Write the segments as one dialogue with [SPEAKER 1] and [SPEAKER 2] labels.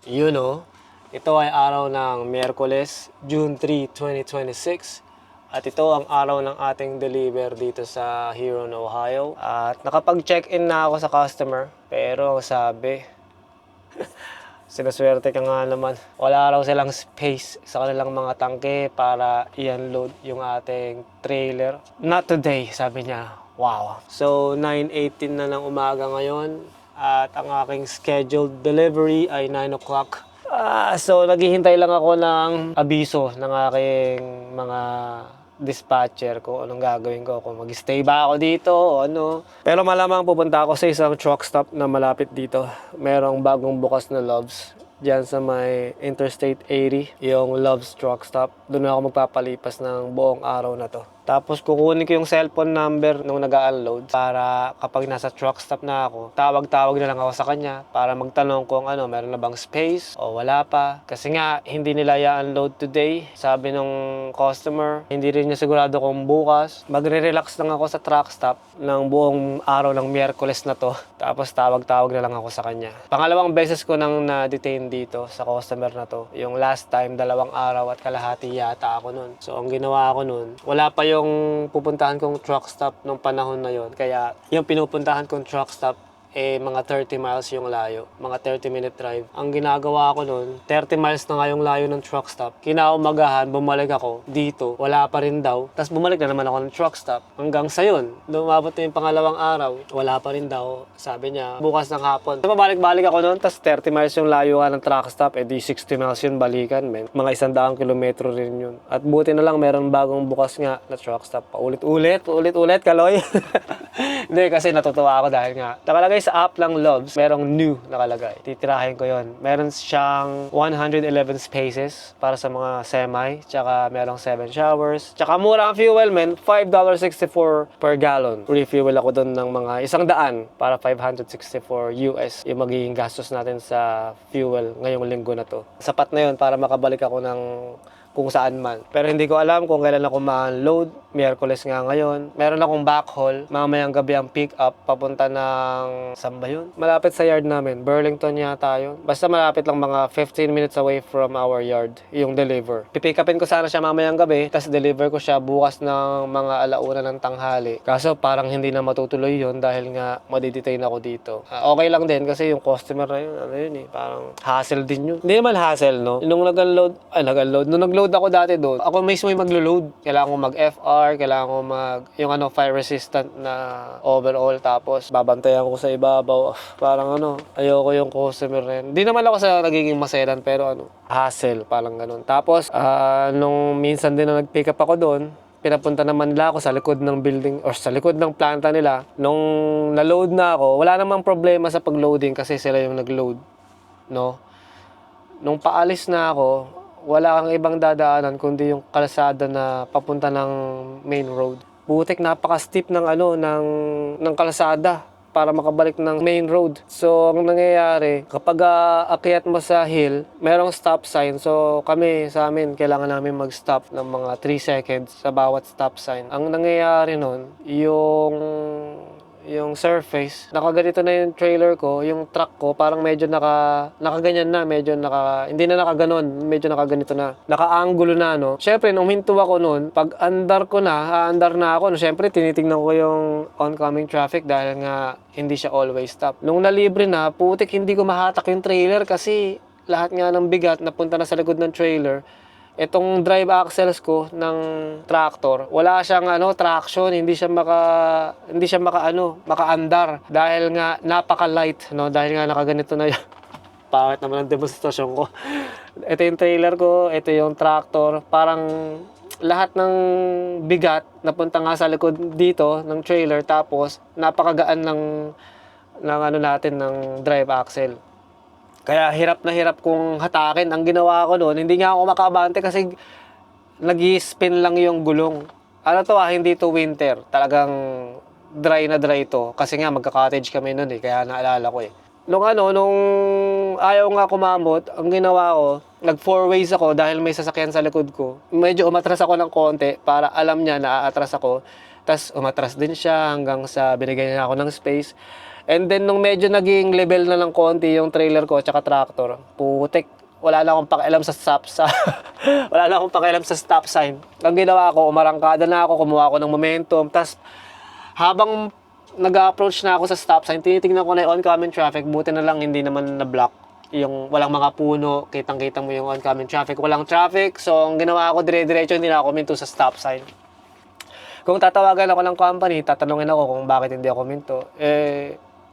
[SPEAKER 1] You know, ito ay araw ng Miyerkules, June 3, 2026. At ito ang araw ng ating deliver dito sa Huron, Ohio. At nakapag-check-in na ako sa customer. Pero sabi, sinaswerte ka nga naman. Wala raw silang space sa kanilang mga tangke para i-unload yung ating trailer. Not today, sabi niya. Wow. So, 9:18 na ng umaga ngayon. At ang aking scheduled delivery ay 9 o'clock. So, naghihintay lang ako ng abiso ng aking mga dispatcher ko anong gagawin ko, kung mag-stay ba ako dito o ano. Pero malamang pupunta ako sa isang truck stop na malapit dito. Merong bagong bukas na Loves diyan sa may Interstate 80, yung Loves Truck Stop. Doon ako magpapalipas ng buong araw na to. Tapos kukunin ko yung cellphone number nung nag-unload para kapag nasa truck stop na ako, tawag-tawag na lang ako sa kanya para magtanong kung ano, meron na bang space o wala pa. Kasi nga, hindi nila i-unload today. Sabi nung customer, hindi rin niya sigurado kung bukas. Magre-relax lang ako sa truck stop ng buong araw ng Miyerkules na to. Tapos tawag-tawag na lang ako sa kanya. Pangalawang beses ko nang na-detain dito sa customer na to. Yung last time, 2 araw at kalahati yata ako nun. So, ang ginawa ko nun, wala pa yung pupuntahan kong truck stop nung panahon na yon. Kaya yung pinupuntahan kong truck stop, mga 30 miles yung layo. Mga 30-minute drive. Ang ginagawa ko nun, 30 miles na nga yung layo ng truck stop. Kinaumagahan, bumalik ako dito. Wala pa rin daw. Tapos bumalik na naman ako ng truck stop. Hanggang sa yun, lumabot na yung pangalawang araw. Wala pa rin daw. Sabi niya, bukas ng hapon. So, pabalik-balik ako nun. Tapos 30 miles yung layo nga ng truck stop. Di 60 miles yun balikan, men. Mga 100 kilometro rin yun. At buti na lang, meron bagong bukas nga na truck stop. Paulit-ulit, Kaloy. Hindi, kasi natutuwa ako dahil nga nakalagay sa app lang Loves, merong new nakalagay. Titirahin ko yon. Meron siyang 111 spaces para sa mga semi, tsaka merong 7 showers. Tsaka mura ang fuel, men. $5.64 per gallon. Refuel ako doon ng mga 100 para 564 US yung magiging gastos natin sa fuel ngayong linggo na to. Sapat na yon para makabalik ako ng kung saan man. Pero hindi ko alam kung kailan ako ma-unload. Miyerkules nga ngayon. Meron akong backhaul. Mamayang gabi ang pick up. Papunta ng... Saan ba yun? Malapit sa yard namin. Burlington yata yun. Basta malapit lang, mga 15 minutes away from our yard. Yung deliver. Pipick upin ko sana siya mamayang gabi. Tapos deliver ko siya bukas ng mga 1:00 ng tanghali. Kaso parang hindi na matutuloy yun dahil nga madidetain ako dito. Okay lang din kasi yung customer na yun, ano yun eh. Parang hassle din yun. Hindi naman hassle, no? Nung nag-unload, nung nag-load ako dati doon, ako mismo yung maglo-load. Kailangan ko mag-FR, kailangan ko yung fire resistant na overall, tapos babantayan ko sa ibabaw. Parang ayoko yung customer rin. Hindi naman ako sa nagiging maselan, pero hassle, parang ganun. Tapos, nung minsan din na nag-pick up ako doon, pinapunta naman nila ako sa likod ng building or sa likod ng planta nila. Nung na-load na ako, wala namang problema sa pag-loading kasi sila yung nag-load, no? Nung paalis na ako, wala kang ibang dadaanan kundi yung kalsada na papunta ng main road. Butik, napaka-steep ng ng kalsada para makabalik ng main road. So, ang nangyayari, kapag akyat mo sa hill, merong stop sign. So, sa amin, kailangan namin mag-stop ng mga 3 seconds sa bawat stop sign. Ang nangyayari nun, yung surface, nakaganito na yung trailer ko, yung truck ko, parang medyo nakaganyan na, hindi na nakaganon, medyo nakaganito na, nakaanggulo na, no. Syempre, nung hinto ako nun, pag aandar na ako, syempre, tinitingnan ko yung oncoming traffic dahil nga, hindi siya always stop. Nung nalibre na, putik, hindi ko mahatak yung trailer kasi lahat nga ng bigat napunta na sa likod ng trailer. Itong drive axles ko ng tractor, wala siyang traction, hindi siya makaandar dahil nga napaka-light, no, dahil nga nakaganito na yun. Pangit naman ang demonstrasyon ko. Ito yung trailer ko, ito yung tractor, parang lahat ng bigat napunta nga sa likod dito ng trailer, tapos napakagaan ng drive axle. Kaya hirap na hirap kong hatakin. Ang ginawa ko noon, hindi nga ako makabante kasi nag-spin lang yung gulong. Hindi to winter. Talagang dry na dry to. Kasi nga magka-cottage kami noon eh. Kaya naalala ko eh. Nung ayaw nga kumamot, ang ginawa ko, nag 4 ways ako dahil may sasakyan sa likod ko. Medyo umatras ako ng konti para alam niya na aatras ako. Tas umatras din siya hanggang sa binigyan niya ako ng space. And then nung medyo naging level na ng konti yung trailer ko at tractor, putik, wala na akong pakialam sa wala na akong pakialam sa stop sign. Ang ginawa ko, umarangkada na ako, kumuha ako ng momentum. Tas habang nag-approach na ako sa stop sign, tinitingnan ko na yung oncoming traffic. Buti na lang hindi naman na-block. Yung walang mga puno, kitang-kita mo yung oncoming traffic. Walang traffic, so ang ginawa ko dire-diretso, hindi na ako minto sa stop sign. Kung tatawagan ako ng company, tatanungin ako kung bakit hindi ako minto.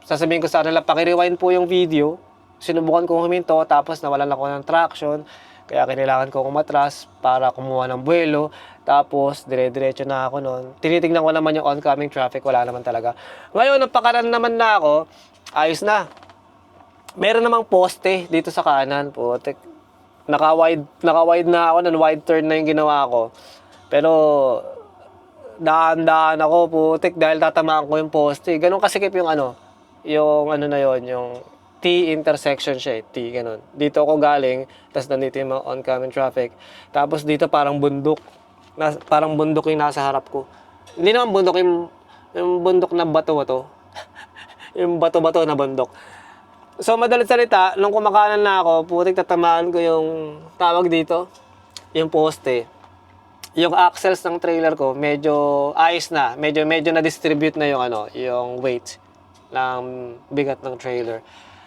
[SPEAKER 1] Sasabihin ko sa kanila, paki-rewind po yung video. Sinubukan kong huminto, tapos nawalan ako ng traction. Kaya kailangan ko umatras para kumuha ng buwelo. Tapos, dire-diretso na ako noon. Tinitingnan ko naman yung oncoming traffic, wala naman talaga. Ngayon, napakaran naman na ako, ayos na. Meron namang poste dito sa kanan. Putik. Naka-wide na ako, wide turn na yung ginawa ko. Pero, daan-daan ako, putik, dahil tatamaan ko yung poste. Ganun kasikip yung na yon, yung T intersection siya, T, ganun. Dito ako galing, tapos nandito yung mga oncoming traffic. Tapos dito parang bundok. Parang bundok yung nasa harap ko. Hindi naman bundok, yung bundok na bato-bato. Yung bato-bato na bundok. So, madalit salita, nung kumakanan na ako, putik, tatamaan ko yung tawag dito, yung poste. Yung axles ng trailer ko, medyo ayos na. Medyo na-distribute na yung weight ng bigat ng trailer.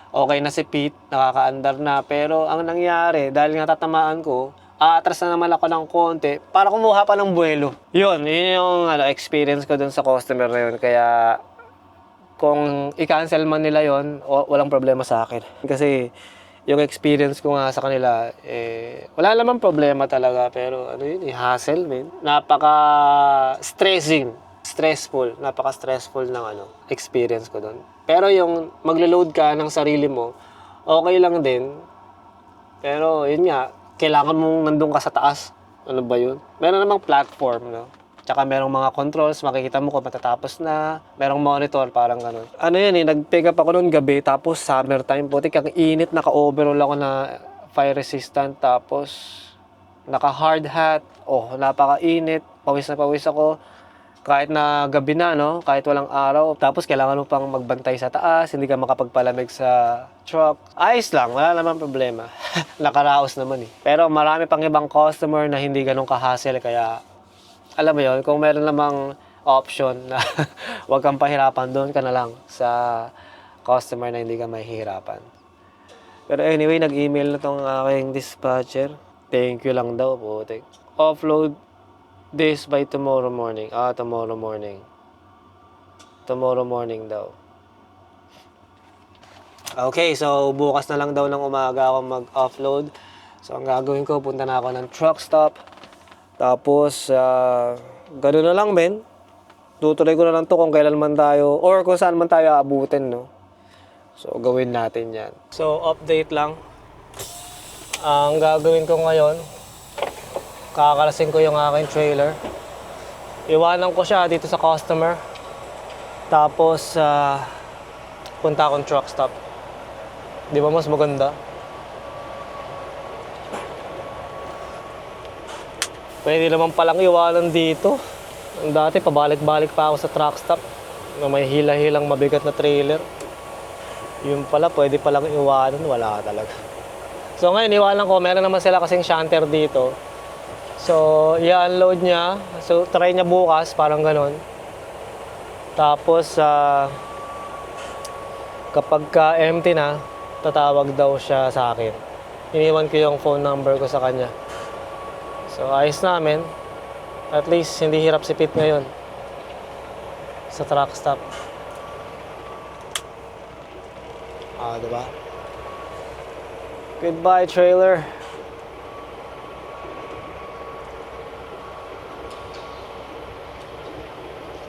[SPEAKER 1] Okay na si Pete, nakakaandar na. Pero ang nangyari, dahil nga tatamaan ko, aatras na naman ako ng konti para kumuha pa ng buwelo. Yun yung experience ko dun sa customer na yun. Kaya kung i-cancel man nila yun, walang problema sa akin. Kasi yung experience ko nga sa kanila, wala namang problema talaga. Pero hassle, man. Napaka-stressful ng experience ko doon. Pero yung maglo-load ka ng sarili mo, okay lang din. Pero yun nga, kailangan mong nandun ka sa taas. Ano ba yun? Meron namang platform, no? Tsaka merong mga controls, makikita mo kung matatapos na. Merong monitor, parang ganun. Nag-pick up ako noon gabi, tapos summertime. Putik, ang init, naka-overall ako na fire resistant, tapos naka-hard hat. Napaka-init, pawis na pawis ako. Kahit na gabi na, no? Kahit walang araw. Tapos kailangan mo pang magbantay sa taas, hindi ka makapagpalamig sa truck. Ayos lang, wala naman problema. Nakaraos naman eh. Pero marami pang ibang customer na hindi ganun ka-hassle, kaya alam mo yon, kung meron namang option na huwag kang pahirapan, doon ka na lang sa customer na hindi ka mahihirapan. Pero anyway, nag-email na tong aking dispatcher. Thank you lang daw, putik. Offload this by tomorrow morning. Tomorrow morning. Tomorrow morning daw. Okay, so bukas na lang daw ng umaga ako mag-offload. So ang gagawin ko, punta na ako ng truck stop. Tapos, gano'n na lang, men. Tutuloy ko na lang to kung kailan man tayo, or kung saan man tayo aabutin, no? So, gawin natin yan. So, update lang. Ang gagawin ko ngayon, kakalasin ko yung aking trailer. Iwanan ko siya dito sa customer. Tapos, punta akong truck stop. Di ba mas maganda? Pwede naman palang iwanan dito. Dati, pabalik-balik pa ako sa truck stop na may hila-hilang mabigat na trailer. Yun pala, pwede palang iwanan. Wala talaga. So ngayon, iwanan ko. Meron naman sila kasing shanter dito. So, i-unload niya. So, try niya bukas, parang ganon. Tapos, kapag empty na, tatawag daw siya sa akin. Iniwan ko yung phone number ko sa kanya. So, ayos namin. At least, hindi hirap si Pete ngayon sa truck stop. Diba? Goodbye, trailer.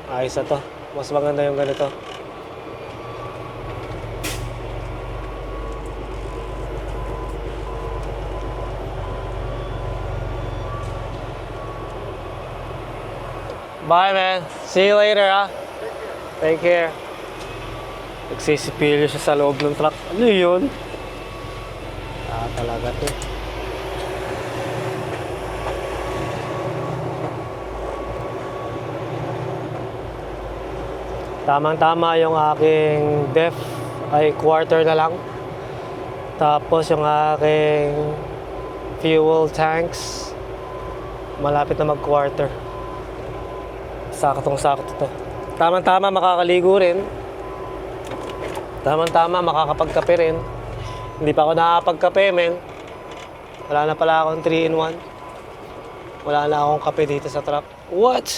[SPEAKER 1] Ayos na to. Mas maganda yung ganito. Bye, man. See you later, ha? Take care. Nagsisipilyo siya sa loob ng truck. Ano yun? Talaga to. Tamang-tama yung aking def ay quarter na lang. Tapos yung aking fuel tanks malapit na mag-quarter. Saktong-sakto to. Tamang-tama makakaligo rin. Tamang-tama makakapagkape rin. Hindi pa ako nakakapagkape, men. Wala na pala akong 3-in-1. Wala na akong kape dito sa truck. What?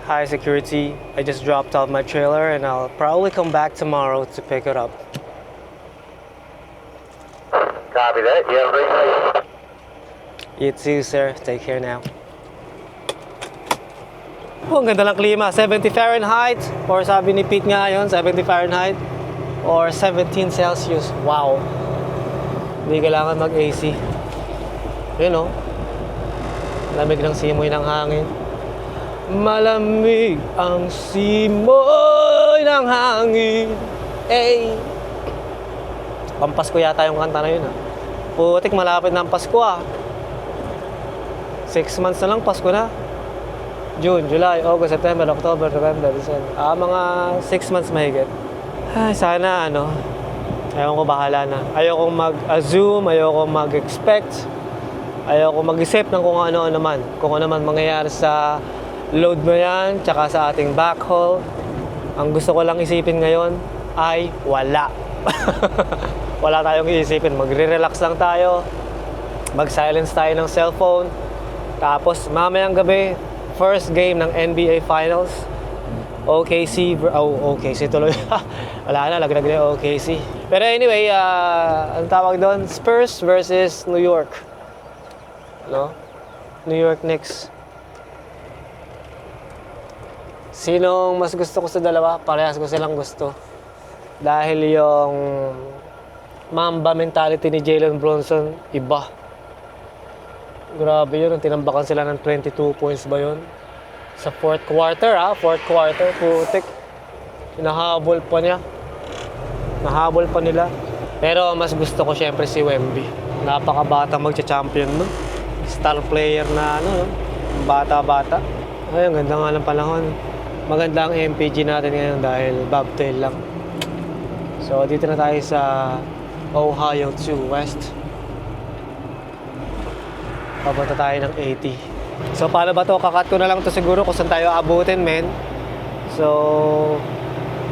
[SPEAKER 1] Hi security, I just dropped off my trailer and I'll probably come back tomorrow to pick it up.
[SPEAKER 2] Copy that. You have a great night.
[SPEAKER 1] You too, sir. Take care now. Oh, ang ganda ng klima. 70 Fahrenheit. Or sabi ni Pete nga yun, 70 Fahrenheit. Or 17 Celsius. Wow. Hindi kailangan mag-AC. Yun, oh. Lamig ng simoy ng hangin. Malamig ang simoy ng hangin. Ay. Pampasko yata yung kanta na yun, ah. Putik, malapit na ang Pasko, ah. 6 months na lang, Pasko na. June, July, August, September, October, November, December. Mga 6 months mahigit. Ay, sana, ayaw ko bahala na. Ayaw kong mag-assume, ayaw kong mag-expect. Ayaw kong mag-isip ng kung ano naman. Kung ano naman mangyayari sa load mo yan, tsaka sa ating backhaul. Ang gusto ko lang isipin ngayon ay wala. Wala tayong iisipin. Magre-relax lang tayo. Mag-silence tayo ng cellphone. Tapos mamayang gabi, first game ng NBA Finals. OKC, OKC tuloy. Wala na, laglag na yung OKC. Pero anyway, ang tawag doon, Spurs versus New York. No? New York Knicks. Sinong mas gusto ko sa dalawa? Parehas ko silang gusto. Dahil yung Mamba mentality ni Jalen Brunson, iba. Grabe yun, tinambakan sila ng 22 points ba yun? Sa fourth quarter, putik. Hinahabol pa niya. Nahabol pa nila. Pero mas gusto ko syempre si Wemby. Napakabata magcha-champion, no? Star player na, bata-bata. Ay, ang ganda nga ng panahon. Maganda ang MPG natin ngayon dahil bobtail lang. So, dito na tayo sa Ohio 2 West. Papunta tayo ng 80. So, paano ba to? Kakat ko na lang to siguro kung saan tayo abutin, men. So,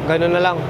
[SPEAKER 1] ganun na lang.